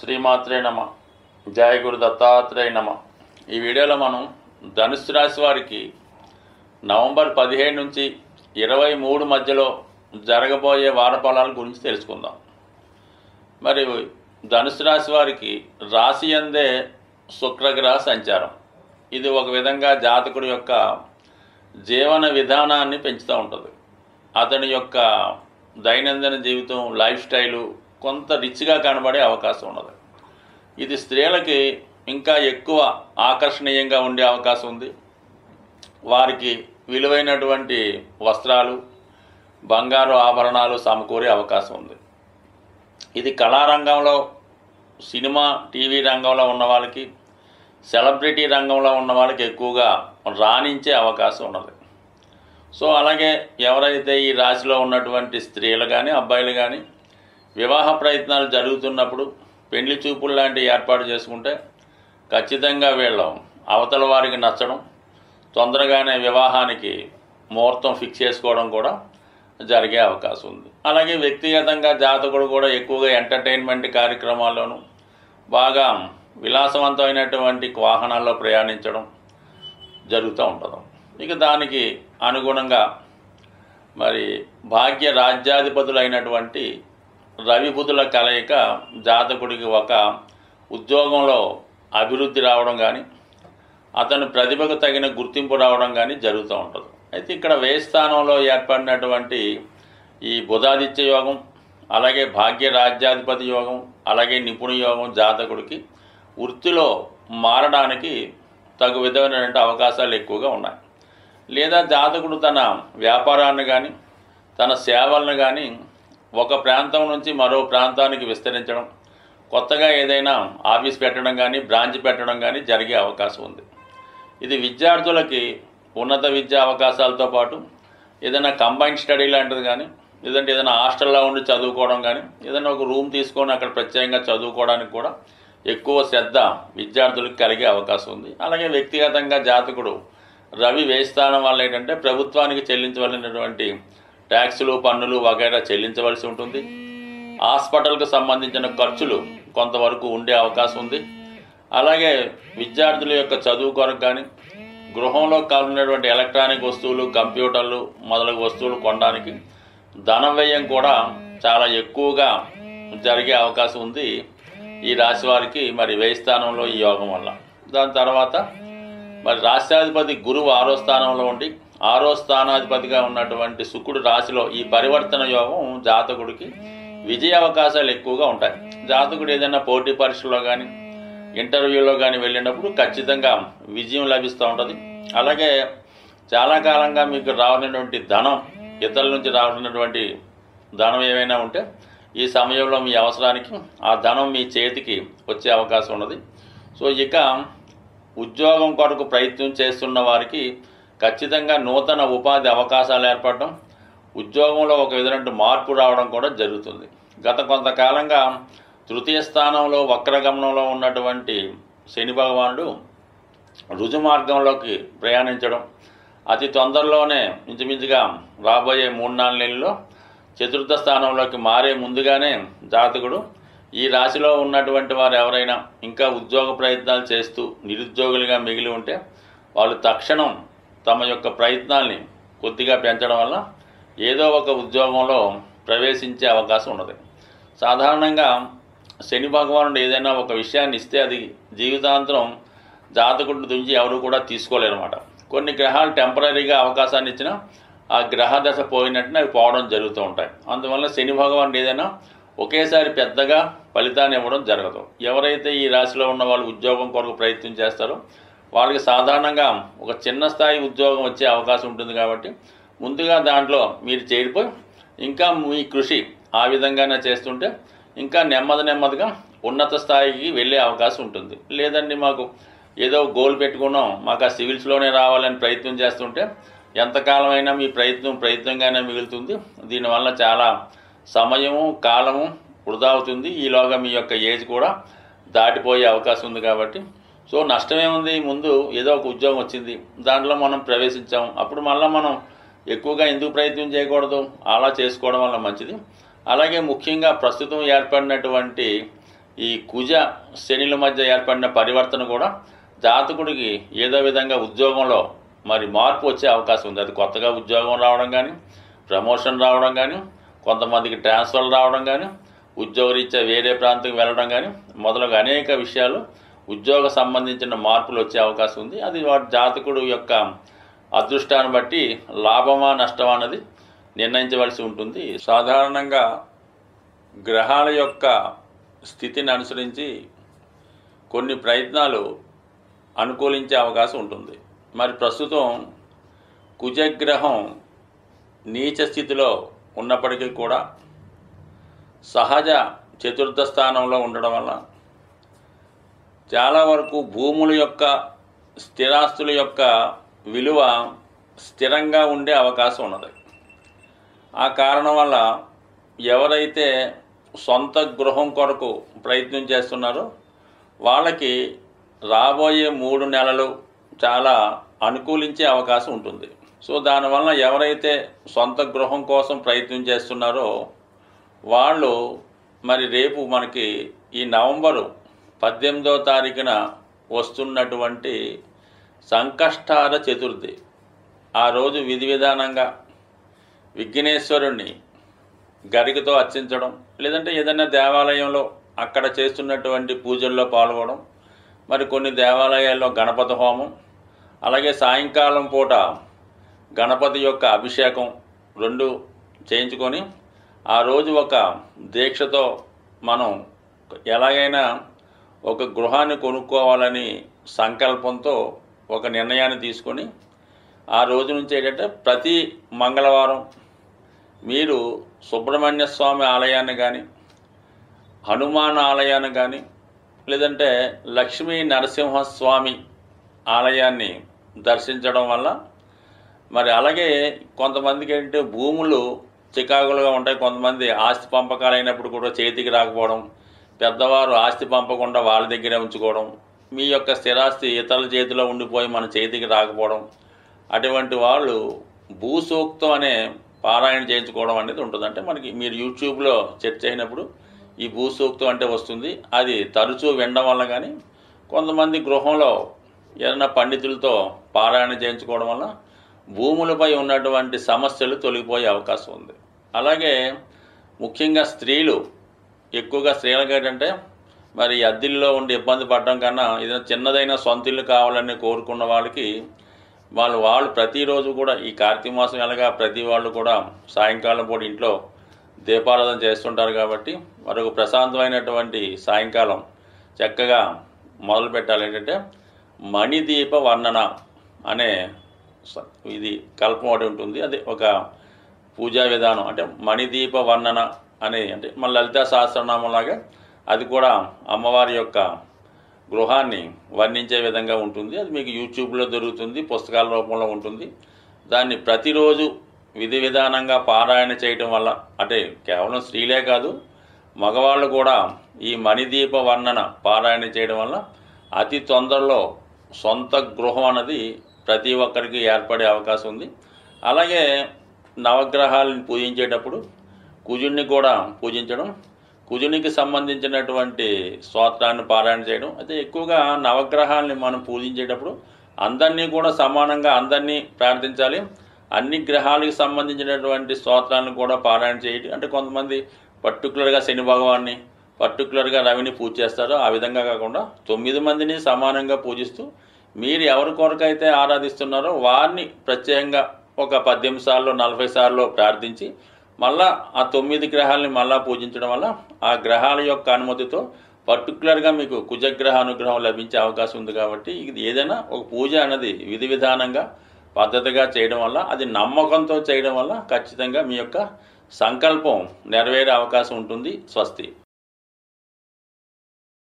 శ్రీమాత్రే నమ. జయ గురు దత్తాత్రేయ నమ. ఈ వీడియోలో మనం ధనుస్సు రాశి వారికి నవంబర్ 15 నుంచి 23 మధ్యలో జరగబోయే వార ఫలాల గురించి తెలుసుకుందాం. మరి ధనుస్సు రాశి వారికి రాశి అందే శుక్రగ్రహ సంచారం. ఇది ఒక విధంగా జాతకుడి యొక్క జీవన విధానాన్ని పెంచుతూ ఉంటుంది. అతని యొక్క దైనందిన జీవితం, లైఫ్ స్టైలు కొంత రిచ్గా కనబడే అవకాశం ఉన్నది. ఇది స్త్రీలకి ఇంకా ఎక్కువ ఆకర్షణీయంగా ఉండే అవకాశం ఉంది. వారికి విలువైనటువంటి వస్త్రాలు, బంగారు ఆభరణాలు సమకూరే అవకాశం ఉంది. ఇది కళారంగంలో, సినిమా, టీవీ రంగంలో ఉన్న వాళ్ళకి, సెలబ్రిటీ రంగంలో ఉన్న వాళ్ళకి ఎక్కువగా రాణించే అవకాశం ఉన్నది. సో అలాగే ఎవరైతే ఈ రాశిలో ఉన్నటువంటి స్త్రీలు కానీ, అబ్బాయిలు కానీ వివాహ ప్రయత్నాలు జరుగుతున్నప్పుడు పెళ్లి చూపులు లాంటివి ఏర్పాటు చేసుకుంటే ఖచ్చితంగా వీళ్ళు అవతల వారికి నచ్చడం, తొందరగానే వివాహానికి ముహూర్తం ఫిక్స్ చేసుకోవడం కూడా జరిగే అవకాశం ఉంది. అలాగే వ్యక్తిగతంగా జాతకుడు కూడా ఎక్కువగా ఎంటర్టైన్మెంట్ కార్యక్రమాల్లోనూ బాగా విలాసవంతమైనటువంటి వాహనాల్లో ప్రయాణించడం జరుగుతూ ఉంటుంది. ఇక దానికి అనుగుణంగా మరి భాగ్య రాజ్యాధిపతులైనటువంటి రవి బుధుల కలయిక జాతకుడికి ఒక ఉద్యోగంలో అభివృద్ధి రావడం కానీ, అతని ప్రతిభకు తగిన గుర్తింపు రావడం కానీ జరుగుతూ ఉంటుంది. అయితే ఇక్కడ వ్యయ స్థానంలో ఏర్పడినటువంటి ఈ బుధాదిత్య యోగం, అలాగే భాగ్య రాజ్యాధిపతి యోగం, అలాగే నిపుణ యోగం జాతకుడికి వృత్తిలో మారడానికి తగు విధమైనటువంటి అవకాశాలు ఎక్కువగా ఉన్నాయి. లేదా జాతకుడు తన వ్యాపారాన్ని కానీ, తన సేవలను కానీ ఒక ప్రాంతం నుంచి మరో ప్రాంతానికి విస్తరించడం, కొత్తగా ఏదైనా ఆఫీస్ పెట్టడం కానీ, బ్రాంచ్ పెట్టడం కానీ జరిగే అవకాశం ఉంది. ఇది విద్యార్థులకి ఉన్నత విద్యా అవకాశాలతో పాటు ఏదైనా కంబైన్డ్ స్టడీ లాంటిది కానీ, లేదంటే ఏదైనా హాస్టల్లో ఉండి చదువుకోవడం కానీ, ఏదైనా ఒక రూమ్ తీసుకొని అక్కడ ప్రత్యేకంగా చదువుకోవడానికి కూడా ఎక్కువ శ్రద్ధ విద్యార్థులకు కలిగే అవకాశం ఉంది. అలాగే వ్యక్తిగతంగా జాతకుడు రవి వ్యయస్థానం వల్ల ఏంటంటే ప్రభుత్వానికి చెల్లించవలసినటువంటి ట్యాక్సులు, పన్నులు వగైరా చెల్లించవలసి ఉంటుంది. హాస్పిటల్కు సంబంధించిన ఖర్చులు కొంతవరకు ఉండే అవకాశం ఉంది. అలాగే విద్యార్థుల యొక్క చదువు కొరకు కానీ, గృహంలో కావాల్సినటువంటి ఎలక్ట్రానిక్ వస్తువులు, కంప్యూటర్లు మొదలగు వస్తువులు కొనడానికి ధన వ్యయం కూడా చాలా ఎక్కువగా జరిగే అవకాశం ఉంది ఈ రాశి వారికి మరి వ్యయస్థానంలో ఈ యోగం వల్ల. దాని తర్వాత మరి రాష్ట్రాధిపతి గురువు 6వ స్థానంలో ఉండి 6వ స్థానాధిపతిగా ఉన్నటువంటి శుక్రుడు రాశిలో ఈ పరివర్తన యోగం జాతకుడికి విజయ అవకాశాలు ఎక్కువగా ఉంటాయి. జాతకుడు ఏదైనా పోటీ పరీక్షలో కానీ, ఇంటర్వ్యూలో కానీ వెళ్ళినప్పుడు ఖచ్చితంగా విజయం లభిస్తూ ఉంటుంది. అలాగే చాలా కాలంగా మీకు రావాల్సినటువంటి ధనం, ఇతరుల నుంచి రావాల్సినటువంటి ధనం ఏమైనా ఉంటే ఈ సమయంలో మీ అవసరానికి ఆ ధనం మీ చేతికి వచ్చే అవకాశం ఉన్నది. సో ఇక ఉద్యోగం కొరకు ప్రయత్నం చేస్తున్న వారికి ఖచ్చితంగా నూతన ఉపాధి అవకాశాలు ఏర్పడడం, ఉద్యోగంలో ఒక విధమైన మార్పు రావడం కూడా జరుగుతుంది. గత కొంతకాలంగా తృతీయ స్థానంలో వక్రగమనంలో ఉన్నటువంటి శని భగవానుడు రుజు మార్గంలోకి ప్రయాణించడం, అతి తొందరలోనే ఇంచుమించుగా రాబోయే 3-4 నెలల్లో చతుర్థ స్థానంలోకి మారే ముందుగానే జాతకుడు ఈ రాశిలో ఉన్నటువంటి వారు ఎవరైనా ఇంకా ఉద్యోగ ప్రయత్నాలు చేస్తూ నిరుద్యోగులుగా మిగిలి ఉంటే వాళ్ళు తక్షణం తమ యొక్క ప్రయత్నాల్ని కొద్దిగా పెంచడం వల్ల ఏదో ఒక ఉద్యోగంలో ప్రవేశించే అవకాశం ఉన్నది. సాధారణంగా శని భగవానుడు ఏదైనా ఒక విషయాన్ని ఇస్తే అది జీవితాంతరం జాతకుడి నుంచి ఎవరు కూడా తీసుకోలేరు అన్నమాట. కొన్ని గ్రహాలు టెంపరీగా అవకాశాన్ని ఇచ్చినా ఆ గ్రహ దశ పోయినట్టునే అవి పోవడం జరుగుతూ ఉంటాయి. అందువల్ల శని భగవానుడు ఏదైనా ఒకేసారి పెద్దగా ఫలితాన్ని ఇవ్వడం జరగదు. ఎవరైతే ఈ రాశిలో ఉన్న వాళ్ళు ఉద్యోగం కొరకు ప్రయత్నం చేస్తారో వాళ్ళకి సాధారణంగా ఒక చిన్న స్థాయి ఉద్యోగం వచ్చే అవకాశం ఉంటుంది. కాబట్టి ముందుగా దాంట్లో మీరు చేరిపోయి ఇంకా మీ కృషి ఆ విధంగానే చేస్తుంటే ఇంకా నెమ్మదిగా ఉన్నత స్థాయికి వెళ్ళే అవకాశం ఉంటుంది. లేదండి మాకు ఏదో గోల్ పెట్టుకున్నాం, మాకు ఆ సివిల్స్లోనే రావాలని ప్రయత్నం చేస్తుంటే ఎంతకాలమైనా మీ ప్రయత్నంగానే మిగులుతుంది. దీనివల్ల చాలా సమయము, కాలము వృధా అవుతుంది. ఈలోగా మీ యొక్క ఏజ్ కూడా దాటిపోయే అవకాశం ఉంది. కాబట్టి సో నష్టమేముంది, ముందు ఏదో ఒక ఉద్యోగం వచ్చింది, దాంట్లో మనం ప్రవేశించాం, అప్పుడు మళ్ళీ మనం ఎక్కువగా ఎందుకు ప్రయత్నం చేయకూడదు, అలా చేసుకోవడం వల్ల మంచిది. అలాగే ముఖ్యంగా ప్రస్తుతం ఏర్పడినటువంటి ఈ కుజ శనిల మధ్య ఏర్పడిన పరివర్తన కూడా జాతకుడికి ఏదో విధంగా ఉద్యోగంలో మరి మార్పు వచ్చే అవకాశం ఉంది. అది కొత్తగా ఉద్యోగం రావడం కానీ, ప్రమోషన్ రావడం కానీ, కొంతమందికి ట్రాన్స్ఫర్ రావడం కానీ, ఉద్యోగరీత్యా వేరే ప్రాంతం వెళ్ళడం కానీ మొదలగు అనేక విషయాలు ఉద్యోగ సంబంధించిన మార్పులు వచ్చే అవకాశం ఉంది. అది వాటి జాతకుడు యొక్క అదృష్టాన్ని బట్టి లాభమా నష్టమా అన్నది నిర్ణయించవలసి ఉంటుంది. సాధారణంగా గ్రహాల యొక్క స్థితిని అనుసరించి కొన్ని ప్రయత్నాలు అనుకూలించే అవకాశం ఉంటుంది. మరి ప్రస్తుతం కుజగ్రహం నీచ స్థితిలో ఉన్నప్పటికీ కూడా సహజ చతుర్థ స్థానంలో ఉండడం వల్ల చాలా వరకు భూముల యొక్క స్థిరాస్తుల యొక్క విలువ స్థిరంగా ఉండే అవకాశం ఉన్నది. ఆ కారణం వల్ల ఎవరైతే సొంత గృహం కొరకు ప్రయత్నం చేస్తున్నారో వాళ్ళకి రాబోయే 3 నెలలు చాలా అనుకూలించే అవకాశం ఉంటుంది. సో దానివల్ల ఎవరైతే సొంత గృహం కోసం ప్రయత్నం చేస్తున్నారో వాళ్ళు మరి రేపు మనకి ఈ నవంబరు 18వ తారీఖున వస్తున్నటువంటి సంకష్టార చతుర్థి ఆ రోజు విధి విధానంగా విఘ్నేశ్వరుణ్ణి గరికతో అర్చించడం, లేదంటే ఏదైనా దేవాలయంలో అక్కడ చేస్తున్నటువంటి పూజల్లో పాల్గొనడం, మరి కొన్ని దేవాలయాల్లో గణపతి హోమం, అలాగే సాయంకాలం పూట గణపతి యొక్క అభిషేకం 2 చేయించుకొని ఆ రోజు ఒక దీక్షతో మనం ఎలాగైనా ఒక గృహాన్ని కొనుక్కోవాలని సంకల్పంతో ఒక నిర్ణయాన్ని తీసుకొని ఆ రోజు నుంచి ఏంటంటే ప్రతి మంగళవారం మీరు సుబ్రహ్మణ్య స్వామి ఆలయాన్ని కానీ, హనుమాన్ ఆలయాన్ని కానీ, లేదంటే లక్ష్మీ నరసింహస్వామి ఆలయాన్ని దర్శించడం వల్ల మరి అలాగే కొంతమందికి ఏంటంటే భూములు చికాకులుగా ఉంటాయి. కొంతమంది ఆస్తి పంపకాలు అయినప్పుడు కూడా చేతికి రాకపోవడం, పెద్దవారు ఆస్తి పంపకుండా వాళ్ళ దగ్గరే ఉంచుకోవడం, మీ యొక్క స్థిరాస్తి ఇతరుల చేతిలో ఉండిపోయి మన చేతికి రాకపోవడం, అటువంటి వాళ్ళు భూసూక్తం అనే పారాయణ చేయించుకోవడం అనేది ఉంటుంది. అంటే మనకి మీరు యూట్యూబ్లో సెర్చ్ అయినప్పుడు ఈ భూసూక్తం అంటే వస్తుంది. అది తరచూ వినడం వల్ల కానీ కొంతమంది గృహంలో ఏదైనా పండితులతో పారాయణ చేయించుకోవడం వల్ల భూములపై ఉన్నటువంటి సమస్యలు తొలగిపోయే అవకాశం ఉంది. అలాగే ముఖ్యంగా స్త్రీలు ఎక్కువగా స్త్రీలకు ఏంటంటే మరి అద్దెల్లో ఉండి ఇబ్బంది పడడం కన్నా ఏదైనా చిన్నదైన సొంత ఇల్లు కావాలని కోరుకున్న వాళ్ళకి వాళ్ళు ప్రతిరోజు కూడా ఈ కార్తీక మాసం ఎలాగా ప్రతి వాళ్ళు కూడా సాయంకాలం పూట ఇంట్లో దీపారాధన చేస్తుంటారు కాబట్టి మరొక ప్రశాంతమైనటువంటి సాయంకాలం చక్కగా మొదలు పెట్టాలి. ఏంటంటే మణిదీప వర్ణన అనే ఇది కల్పం ఒకటి ఉంటుంది. అది ఒక పూజా విధానం. అంటే మణిదీప వర్ణన అనే అంటే మన లలితా సహస్రనామంలాగా అది కూడా అమ్మవారి యొక్క గృహాన్ని వర్ణించే విధంగా ఉంటుంది. అది మీకు యూట్యూబ్లో దొరుకుతుంది, పుస్తకాల రూపంలో ఉంటుంది. దాన్ని ప్రతిరోజు విధి విధానంగా పారాయణ చేయటం వల్ల అంటే కేవలం స్త్రీలే కాదు మగవాళ్ళు కూడా ఈ మణిదీప వర్ణన పారాయణ చేయడం వల్ల అతి తొందరలో సొంత గృహం అన్నది ప్రతి ఒక్కరికి ఏర్పడే అవకాశం ఉంది. అలాగే నవగ్రహాలను పూజించేటప్పుడు కుజుడిని కూడా పూజించడం, కుజునికి సంబంధించినటువంటి స్తోత్రాన్ని పారాయణ చేయడం. అయితే ఎక్కువగా నవగ్రహాలని మనం పూజించేటప్పుడు అందరినీ కూడా సమానంగా అందరినీ ప్రార్థించాలి. అన్ని గ్రహాలకు సంబంధించినటువంటి స్తోత్రాలను కూడా పారాయణ చేయడం. అంటే కొంతమంది పర్టికులర్గా శని భగవాన్ని, పర్టికులర్గా రవిని పూజ చేస్తారో ఆ విధంగా కాకుండా 9 మందిని సమానంగా పూజిస్తూ మీరు ఎవరి కొరకైతే ఆరాధిస్తున్నారో వారిని ప్రత్యేకంగా ఒక 18 సార్లు 40 సార్లు ప్రార్థించి మళ్ళా ఆ 9 గ్రహాలని మళ్ళా పూజించడం వల్ల ఆ గ్రహాల యొక్క అనుమతితో పర్టికులర్గా మీకు కుజగ్రహ అనుగ్రహం లభించే అవకాశం ఉంది. కాబట్టి ఇది ఏదైనా ఒక పూజ అన్నది విధి విధానంగా పద్ధతిగా చేయడం వల్ల అది నమ్మకంతో చేయడం వల్ల ఖచ్చితంగా మీ యొక్క సంకల్పం నెరవేరే అవకాశం ఉంటుంది. స్వస్తి.